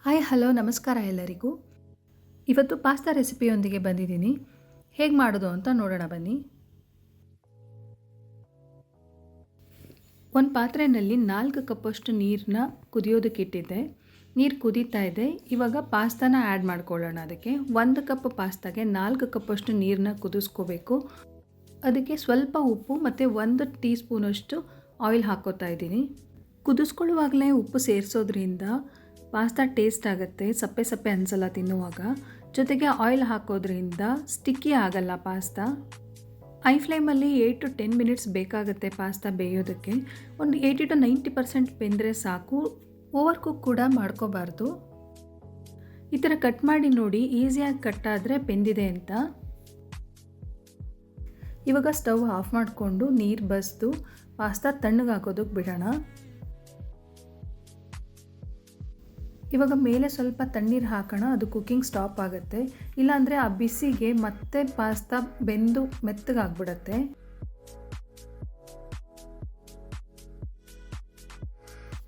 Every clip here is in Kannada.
ಹಾಯ್ ಹಲೋ ನಮಸ್ಕಾರ ಎಲ್ಲರಿಗೂ. ಇವತ್ತು ಪಾಸ್ತಾ ರೆಸಿಪಿಯೊಂದಿಗೆ ಬಂದಿದ್ದೀನಿ. ಹೇಗೆ ಮಾಡೋದು ಅಂತ ನೋಡೋಣ ಬನ್ನಿ. ಒಂದು ಪಾತ್ರೆಯಲ್ಲಿ 4 ಕಪ್ಪಷ್ಟು ನೀರನ್ನ ಕುದಿಯೋದಕ್ಕೆ ಇಟ್ಟಿದ್ದೆ. ನೀರು ಕುದೀತಾ ಇದೆ. ಇವಾಗ ಪಾಸ್ತಾನ ಆ್ಯಡ್ ಮಾಡ್ಕೊಳ್ಳೋಣ. ಅದಕ್ಕೆ 1 ಕಪ್ ಪಾಸ್ತಾಗೆ 4 ಕಪ್ಪಷ್ಟು ನೀರನ್ನ ಕುದಿಸ್ಕೋಬೇಕು. ಅದಕ್ಕೆ ಸ್ವಲ್ಪ ಉಪ್ಪು ಮತ್ತು 1 ಟೀ ಸ್ಪೂನಷ್ಟು ಆಯಿಲ್ ಹಾಕ್ಕೋತಾ ಇದ್ದೀನಿ. ಕುದಿಸ್ಕೊಳ್ಳುವಾಗಲೇ ಉಪ್ಪು ಸೇರಿಸೋದ್ರಿಂದ ಪಾಸ್ತಾ ಟೇಸ್ಟ್ ಆಗುತ್ತೆ, ಸಪ್ಪೆ ಸಪ್ಪೆ ಅನಿಸಲ್ಲ ತಿನ್ನುವಾಗ. ಜೊತೆಗೆ ಆಯಿಲ್ ಹಾಕೋದ್ರಿಂದ ಸ್ಟಿಕ್ಕಿ ಆಗಲ್ಲ ಪಾಸ್ತಾ. ಐ ಫ್ಲೇಮಲ್ಲಿ 8 to 10 ಮಿನಿಟ್ಸ್ ಬೇಕಾಗುತ್ತೆ ಪಾಸ್ತಾ ಬೇಯೋದಕ್ಕೆ. ಒಂದು 80 to 90% ಬೆಂದರೆ ಸಾಕು. ಓವರ್ ಕುಕ್ ಕೂಡ ಮಾಡ್ಕೋಬಾರ್ದು. ಈ ಥರ ಕಟ್ ಮಾಡಿ ನೋಡಿ, ಈಸಿಯಾಗಿ ಕಟ್ ಆದರೆ ಬೆಂದಿದೆ ಅಂತ. ಇವಾಗ ಸ್ಟವ್ ಆಫ್ ಮಾಡಿಕೊಂಡು ನೀರು ಬಸಿದು ಪಾಸ್ತಾ ತಣ್ಣಗಾಕೋದಕ್ಕೆ ಬಿಡೋಣ. ಇವಾಗ ಮೇಲೆ ಸ್ವಲ್ಪ ತಣ್ಣೀರು ಹಾಕೋಣ, ಅದು ಕುಕ್ಕಿಂಗ್ ಸ್ಟಾಪ್ ಆಗುತ್ತೆ. ಇಲ್ಲಾಂದರೆ ಆ ಬಿಸಿಗೆ ಮತ್ತೆ ಪಾಸ್ತಾ ಬೆಂದು ಮೆತ್ತಗಾಗ್ಬಿಡತ್ತೆ.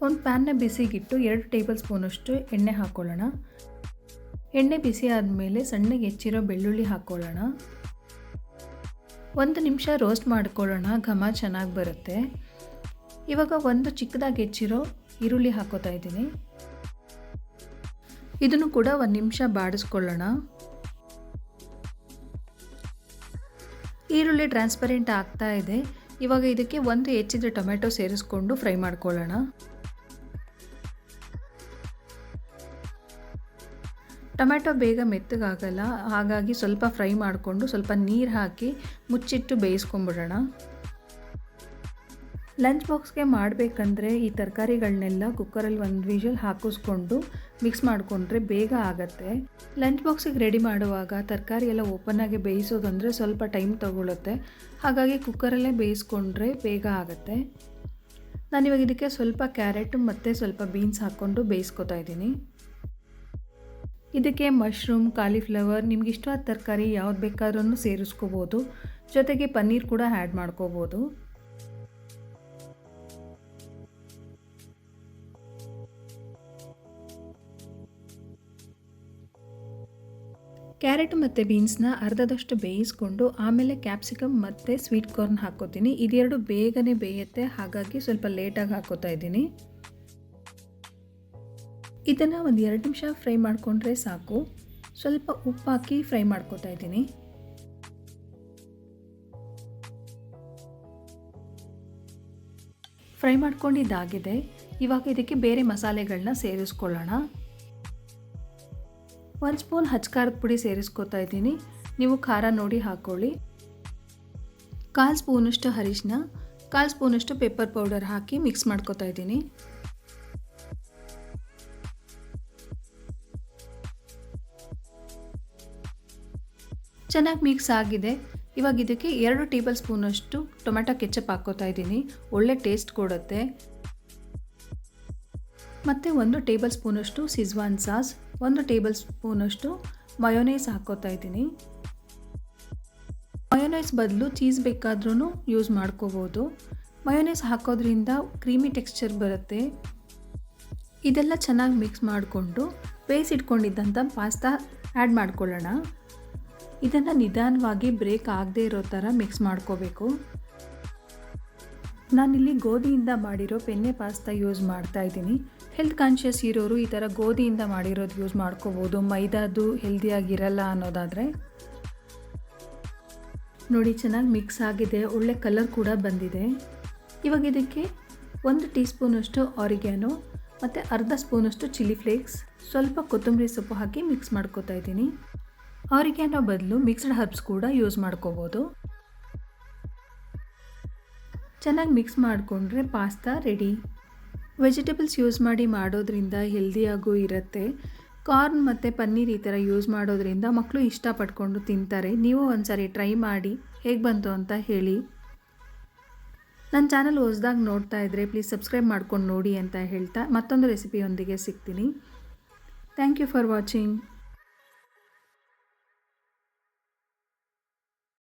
ಒಂದು ಪ್ಯಾನ್ನ ಬಿಸಿಗಿಟ್ಟು 2 ಟೇಬಲ್ ಸ್ಪೂನಷ್ಟು ಎಣ್ಣೆ ಹಾಕ್ಕೊಳ್ಳೋಣ. ಎಣ್ಣೆ ಬಿಸಿ ಆದಮೇಲೆ ಸಣ್ಣಗೆ ಹೆಚ್ಚಿರೋ ಬೆಳ್ಳುಳ್ಳಿ ಹಾಕ್ಕೊಳ್ಳೋಣ. 1 ನಿಮಿಷ ರೋಸ್ಟ್ ಮಾಡ್ಕೊಳ್ಳೋಣ, ಘಮ ಚೆನ್ನಾಗಿ ಬರುತ್ತೆ. ಇವಾಗ ಒಂದು ಚಿಕ್ಕದಾಗಿ ಹೆಚ್ಚಿರೋ ಈರುಳ್ಳಿ ಹಾಕೋತಾ ಇದ್ದೀನಿ. ಇದನ್ನು ಕೂಡ 1 ನಿಮಿಷ ಬಾಡಿಸ್ಕೊಳ್ಳೋಣ. ಈರುಳ್ಳಿ ಟ್ರಾನ್ಸ್ಪರೆಂಟ್ ಆಗ್ತಾ ಇದೆ. ಇವಾಗ ಇದಕ್ಕೆ 1 ಹೆಚ್ಚಿದ ಟೊಮೆಟೊ ಸೇರಿಸ್ಕೊಂಡು ಫ್ರೈ ಮಾಡ್ಕೊಳ್ಳೋಣ. ಟೊಮೆಟೊ ಬೇಗ ಮೆತ್ತಗಾಗಲ್ಲ, ಹಾಗಾಗಿ ಸ್ವಲ್ಪ ಫ್ರೈ ಮಾಡಿಕೊಂಡು ಸ್ವಲ್ಪ ನೀರು ಹಾಕಿ ಮುಚ್ಚಿಟ್ಟು ಬೇಯಿಸ್ಕೊಂಬಿಡೋಣ. ಲಂಚ್ ಬಾಕ್ಸ್ಗೆ ಮಾಡಬೇಕಂದ್ರೆ ಈ ತರಕಾರಿಗಳನ್ನೆಲ್ಲ ಕುಕ್ಕರಲ್ಲಿ 1 ವಿಷಲ್ ಹಾಕಿಸ್ಕೊಂಡು ಮಿಕ್ಸ್ ಮಾಡಿಕೊಂಡ್ರೆ ಬೇಗ ಆಗುತ್ತೆ. ಲಂಚ್ ಬಾಕ್ಸಿಗೆ ರೆಡಿ ಮಾಡುವಾಗ ತರಕಾರಿ ಎಲ್ಲ ಓಪನ್ನಾಗಿ ಬೇಯಿಸೋದಂದರೆ ಸ್ವಲ್ಪ ಟೈಮ್ ತಗೊಳುತ್ತೆ. ಹಾಗಾಗಿ ಕುಕ್ಕರಲ್ಲೇ ಬೇಯಿಸ್ಕೊಂಡ್ರೆ ಬೇಗ ಆಗುತ್ತೆ. ನಾನಿವಾಗ ಇದಕ್ಕೆ ಸ್ವಲ್ಪ ಕ್ಯಾರೆಟ್ ಮತ್ತು ಸ್ವಲ್ಪ ಬೀನ್ಸ್ ಹಾಕ್ಕೊಂಡು ಬೇಯಿಸ್ಕೊತಾ ಇದ್ದೀನಿ. ಇದಕ್ಕೆ ಮಶ್ರೂಮ್, ಕಾಲಿಫ್ಲವರ್, ನಿಮ್ಗೆ ಇಷ್ಟವಾದ ತರಕಾರಿ ಯಾವ್ದು ಬೇಕಾದ್ರೂ ಸೇರಿಸ್ಕೋಬೋದು. ಜೊತೆಗೆ ಪನ್ನೀರ್ ಕೂಡ ಆ್ಯಡ್ ಮಾಡ್ಕೋಬೋದು. ಕ್ಯಾರೆಟ್ ಮತ್ತು ಬೀನ್ಸ್ನ ಅರ್ಧದಷ್ಟು ಬೇಯಿಸ್ಕೊಂಡು ಆಮೇಲೆ ಕ್ಯಾಪ್ಸಿಕಮ್ ಮತ್ತು ಸ್ವೀಟ್ ಕಾರ್ನ್ ಹಾಕ್ಕೋತೀನಿ. ಇದೆರಡು ಬೇಗನೆ ಬೇಯುತ್ತೆ, ಹಾಗಾಗಿ ಸ್ವಲ್ಪ ಲೇಟಾಗಿ ಹಾಕ್ಕೋತಾ ಇದ್ದೀನಿ. ಇದನ್ನು ಒಂದು 2 ನಿಮಿಷ ಫ್ರೈ ಮಾಡಿಕೊಂಡ್ರೆ ಸಾಕು. ಸ್ವಲ್ಪ ಉಪ್ಪು ಹಾಕಿ ಫ್ರೈ ಮಾಡ್ಕೋತಾ ಇದ್ದೀನಿ. ಫ್ರೈ ಮಾಡ್ಕೊಂಡಿದ್ದಾಗಿದೆ. ಇವಾಗ ಇದಕ್ಕೆ ಬೇರೆ ಮಸಾಲೆಗಳನ್ನ ಸೇರಿಸ್ಕೊಳ್ಳೋಣ. 1 ಸ್ಪೂನ್ ಖಾರದ ಪುಡಿ ಸೇರಿಸ್ಕೊತಾ ಇದ್ದೀನಿ. ನೀವು ಖಾರ ನೋಡಿ ಹಾಕ್ಕೊಳ್ಳಿ. 1/4 ಸ್ಪೂನಷ್ಟು ಅರಿಶಿನ, 1/4 ಸ್ಪೂನಷ್ಟು ಪೆಪ್ಪರ್ ಪೌಡರ್ ಹಾಕಿ ಮಿಕ್ಸ್ ಮಾಡ್ಕೊತಾ ಇದ್ದೀನಿ. ಚೆನ್ನಾಗಿ ಮಿಕ್ಸ್ ಆಗಿದೆ. ಇವಾಗ ಇದಕ್ಕೆ 2 ಟೇಬಲ್ ಸ್ಪೂನಷ್ಟು ಟೊಮೆಟೊ ಕೆಚಪ್ ಹಾಕ್ಕೋತಾ ಇದ್ದೀನಿ. ಒಳ್ಳೆ ಟೇಸ್ಟ್ ಕೊಡುತ್ತೆ. ಮತ್ತು 1 ಟೇಬಲ್ ಸ್ಪೂನಷ್ಟು ಸಿಜ್ವಾನ್ ಸಾಸ್, 1 ಟೇಬಲ್ ಸ್ಪೂನಷ್ಟು ಮಯೋನೈಸ್ ಹಾಕ್ಕೋತಾ ಇದ್ದೀನಿ. ಮಯೋನೈಸ್ ಬದಲು ಚೀಸ್ ಬೇಕಾದ್ರೂ ಯೂಸ್ ಮಾಡ್ಕೋಬೋದು. ಮಯೋನೈಸ್ ಹಾಕೋದ್ರಿಂದ ಕ್ರೀಮಿ ಟೆಕ್ಸ್ಚರ್ ಬರುತ್ತೆ. ಇದೆಲ್ಲ ಚೆನ್ನಾಗಿ ಮಿಕ್ಸ್ ಮಾಡಿಕೊಂಡು ಬೇಯಿಸಿಟ್ಕೊಂಡಿದ್ದಂಥ ಪಾಸ್ತಾ ಆ್ಯಡ್ ಮಾಡ್ಕೊಳ್ಳೋಣ. ಇದನ್ನು ನಿಧಾನವಾಗಿ ಬ್ರೇಕ್ ಆಗದೆ ಇರೋ ಥರ ಮಿಕ್ಸ್ ಮಾಡ್ಕೋಬೇಕು. ನಾನಿಲ್ಲಿ ಗೋಧಿಯಿಂದ ಮಾಡಿರೋ ಪೆನ್ನೆ ಪಾಸ್ತಾ ಯೂಸ್ ಮಾಡ್ತಾ ಇದ್ದೀನಿ. ಹೆಲ್ತ್ ಕಾನ್ಷಿಯಸ್ ಇರೋರು ಈ ಥರ ಗೋಧಿಯಿಂದ ಮಾಡಿರೋದು ಯೂಸ್ ಮಾಡ್ಕೋಬೋದು. ಮೈದಾದು ಹೆಲ್ದಿಯಾಗಿರಲ್ಲ ಅನ್ನೋದಾದರೆ. ನೋಡಿ, ಚೆನ್ನಾಗಿ ಮಿಕ್ಸ್ ಆಗಿದೆ, ಒಳ್ಳೆ ಕಲರ್ ಕೂಡ ಬಂದಿದೆ. ಇವಾಗ ಇದಕ್ಕೆ 1 ಟೀ ಸ್ಪೂನಷ್ಟು ಆರಿಗ್ಯಾನೋ ಮತ್ತು ಅರ್ಧ ಸ್ಪೂನಷ್ಟು ಚಿಲ್ಲಿ ಫ್ಲೇಕ್ಸ್, ಸ್ವಲ್ಪ ಕೊತ್ತಂಬರಿ ಸೊಪ್ಪು ಹಾಕಿ ಮಿಕ್ಸ್ ಮಾಡ್ಕೋತಾ ಇದ್ದೀನಿ. ಆರಿಗ್ಯಾನೋ ಬದಲು ಮಿಕ್ಸ್ಡ್ ಹರ್ಬ್ಸ್ ಕೂಡ ಯೂಸ್ ಮಾಡ್ಕೋಬೋದು. ಚೆನ್ನಾಗಿ ಮಿಕ್ಸ್ ಮಾಡಿಕೊಂಡ್ರೆ ಪಾಸ್ತಾ ರೆಡಿ. ವೆಜಿಟೇಬಲ್ಸ್ ಯೂಸ್ ಮಾಡಿ ಮಾಡೋದ್ರಿಂದ ಹೆಲ್ದಿಯಾಗೂ ಇರುತ್ತೆ. ಕಾರ್ನ್ ಮತ್ತು ಪನ್ನೀರ್ ಈ ಥರ ಯೂಸ್ ಮಾಡೋದ್ರಿಂದ ಮಕ್ಕಳು ಇಷ್ಟಪಟ್ಕೊಂಡು ತಿಂತಾರೆ. ನೀವು ಒಂದ್ಸರಿ ಟ್ರೈ ಮಾಡಿ ಹೇಗೆ ಬಂತು ಅಂತ ಹೇಳಿ. ನನ್ನ ಚಾನಲ್ ಹೊಸದಾಗಿ ನೋಡ್ತಾ ಇದ್ದರೆ ಪ್ಲೀಸ್ ಸಬ್ಸ್ಕ್ರೈಬ್ ಮಾಡ್ಕೊಂಡು ನೋಡಿ ಅಂತ ಹೇಳ್ತಾ ಮತ್ತೊಂದು ರೆಸಿಪಿಯೊಂದಿಗೆ ಸಿಗ್ತೀನಿ. Thank you for watching.